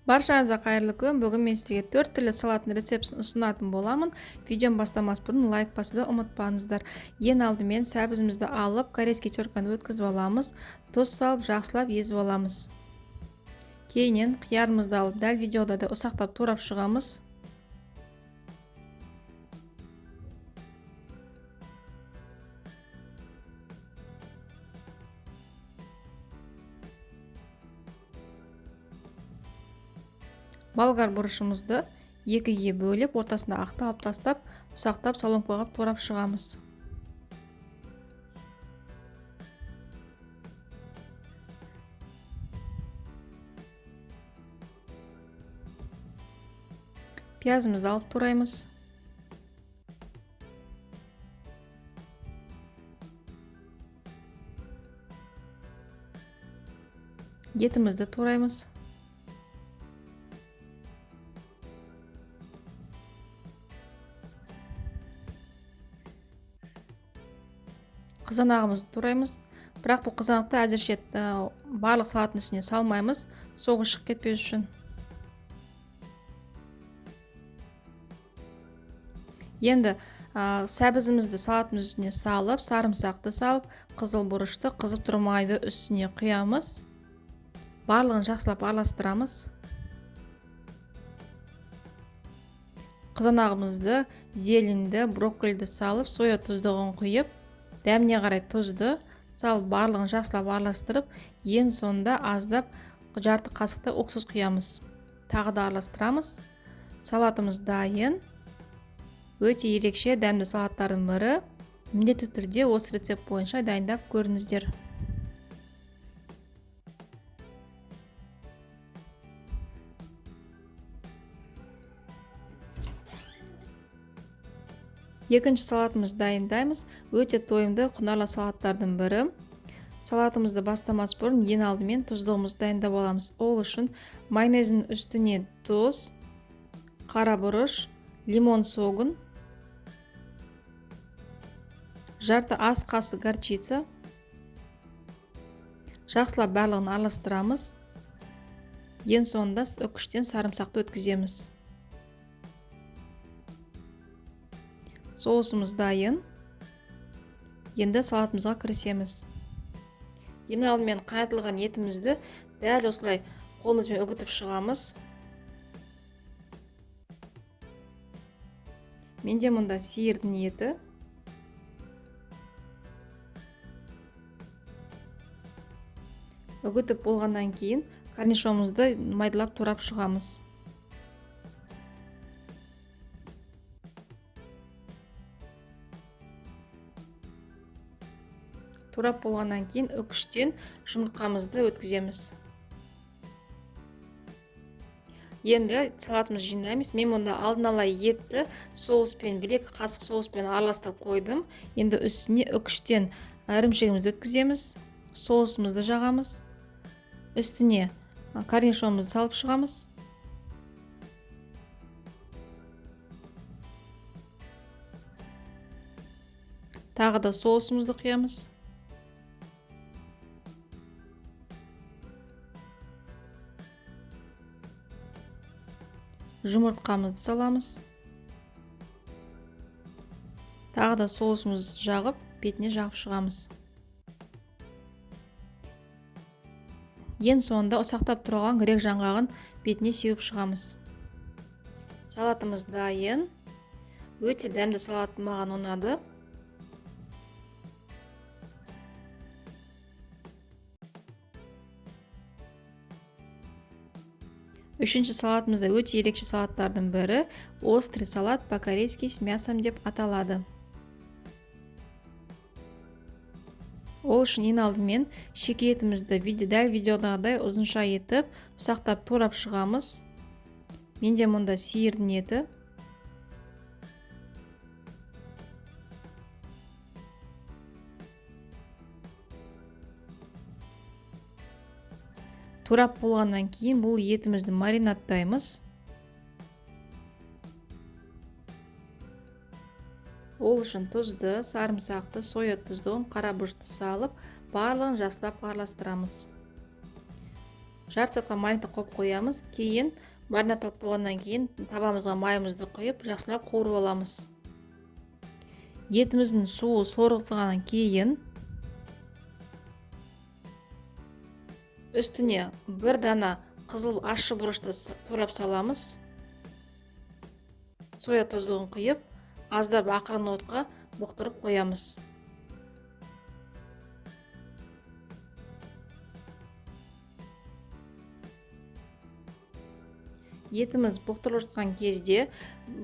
Баршаңызға қайырлы күн. Бүгін мен сізге 4 түрлі салаттың рецептін ұсынатын боламын. Видеом бастамас бұрын лайк басуды ұмытпаңыздар. Ең алдымен сәбізімізді алып, корейский терканы өткізіп аламыз. Тұз салып, жақсылап езіп аламыз. Кейіннен қиярымызды алып, дәл видеода да ұсақтап турап шығамыз. Болгар бұрышымызды екіге бөліп, ортасында ақты алып тастап, ұсақтап соломкаға турап шығамыз. Пиязымызды алып тураймыз. Етімізді тураймыз. Қызанағымызды тураймыз. Бірақ бұл қызанақты әзірше барлық салаттың үстіне салмаймыз, соғы шығып кетпес үшін. Енді сәбізімізді салаттың үстіне салып, сарымсақты салып, қызыл бұрышты қызып тұрмайды үстіне құямыз. Барлығын жақсылап араластырамыз. Қызанағымызды, зеленді, брокколиді салып, соя тұздығын құйып, дәміне қарай тұзды салып, барлығын жақсылап араластырып, ең соңында аздап жарты қасықта уксус құямыз. Тағы да араластырамыз. Салатымыз дайын. Өте ерекше дәмді салаттардың бірі. Міндетті түрде осы рецепт бойынша дайындап көріңіздер. Екінші салатымызды дайындаймыз. Өте тойымды, құнарлы салаттардың бірі. Салатымызды бастамас бұрын ең алдымен тұздығымызды дайындап аламыз. Ол үшін майонездің үстіне тұз, қара бұрыш, лимон согын, жарты ас қасы горчица. Жақсылап барлығын араластырамыз. Ең соңында үкіштен сарымсақты өткіземіз. Соусымыз дайын. Енді салатымызға кірісеміз. Ең алдымен қайнатылған етімізді дәл осылай қолымызбен үгітіп шығамыз. Менде мұнда сиырдың еті. Үгітіп болғаннан кейін корнишонымызды майдалап турап шығамыз. Турап болғаннан кейін үкіштен жұмыртқамызды өткіземіз. Енді салатымызды жинаймыз. Мен мұнда алдын ала етті соуспен, 1-2 қасық соуспен араластырып қойдым. Енді үстіне үкіштен ірімшігімізді өткіземіз. Соусымызды жағамыз. Үстіне корнишонымызды салып шығамыз. Тағы да соусымызды құямыз. Жұмыртқамызды саламыз. Тағы да соусымызды жағып, бетіне жағып шығамыз. Ең соңында ұсақтап тұрған грек жаңғағын бетіне сеуіп шығамыз. Салатымыз дайын. Өте дәмді салат маған ұнады. Үшінші салатымызда өте ерекше салаттардың бірі. Острый салат по-корейски с мясом деп аталады. Ол үшін ең алдымен шеке етімізді дәл видеодағыдай ұзынша етіп, ұсақтап турап шығамыз. Менде мұнда сиырдың еті. Турап болғаннан кейін бұл етімізді маринадтаймыз. Ол үшін тұзды, сарымсақты, соя тұздығын, қара бұрышты салып, барлығын жақсылап араластырамыз. жарты сағатқа маринадқа қойып қоямыз. Кейін маринадлап болғаннан кейін табамызға майымызды құйып жақсылап қуырып аламыз. Етіміздің суы сорғытылғаннан кейін үстіне бір дана қызыл ащы бұрышты турап саламыз. Соя тұздығын құйып, аздап ақырын отқа бұқтырып қоямыз. Етіміз бұқтырылып жатқан кезде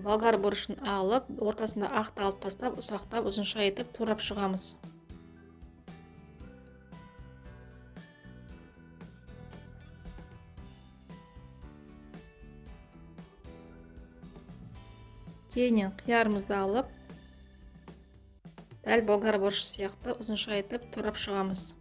болгар бұрышын алып, ортасында ақты алып тастап, ұсақтап, ұзынша етіп турап шығамыз. Кейіннен қиярымызды алып, дәл болгар бұрышы сияқты ұзынша етіп турап шығамыз.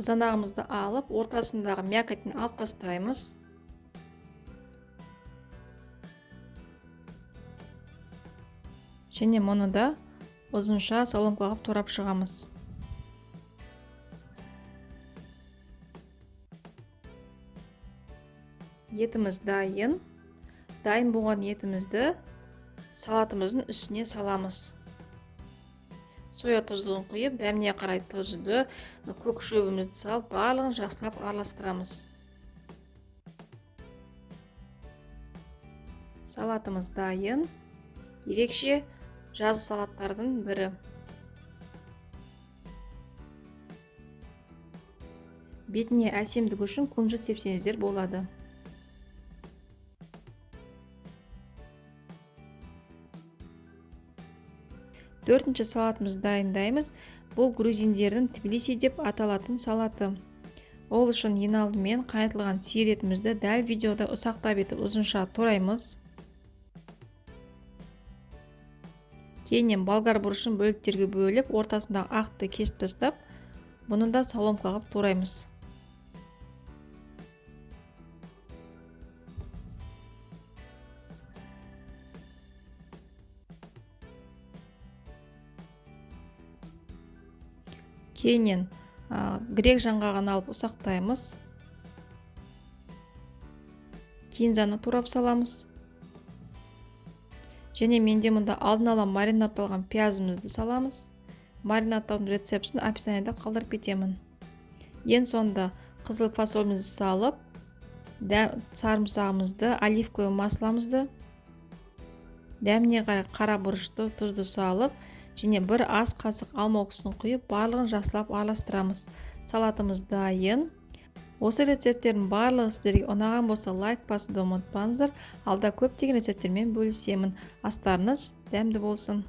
Қызанағымызды алып, ортасындағы мякотін алып тастаймыз. Және мұны да ұзынша соломкаға турап шығамыз. Етіміз дайын. Дайын болған етімізді салатымыздың үстіне саламыз. Соя тұздығын құйып, дәміне қарай тұзды, көк шөбімізді салып, барлығын жақсылап араластырамыз. Салатымыз дайын. Ерекше жазғы салаттардың бірі. Бетіне әсемдік үшін күнжіт сепсеңіздер болады. Төртінші салатымызды дайындаймыз. Бұл грузиндердің Тбилиси деп аталатын салаты. Ол үшін ең алдымен қайнатылған сиыр етімізді дәл видеода ұсақтап етіп ұзынша тураймыз. Кейіннен болгар бұрышын бөліктерге бөліп, ортасындағы ақты кесіп тастап, бұны да соломкаға тураймыз. Кейіннен грек жаңғағын алып ұсақтаймыз. Кинзаны турап саламыз. Және менде мұнда алдын ала маринадталған пиязымызды саламыз. Маринадтаудың рецептін описаниеда қалдырып кетемін. Ең соңында қызыл фасолімізді салып, сарымсағымызды, оливковый масломызды, дәміне қарай қара бұрышты, тұзды салып, және бір ас қасық алма ұқсын құйып, барлығын жақсылап араластырамыз. Салатымыз дайын. Осы рецепттердің барлығы сіздерге ұнаған болса, лайк басуды ұмытпаңыздар. Алда көптеген рецепттермен бөлісемін. Астарыңыз дәмді болсын.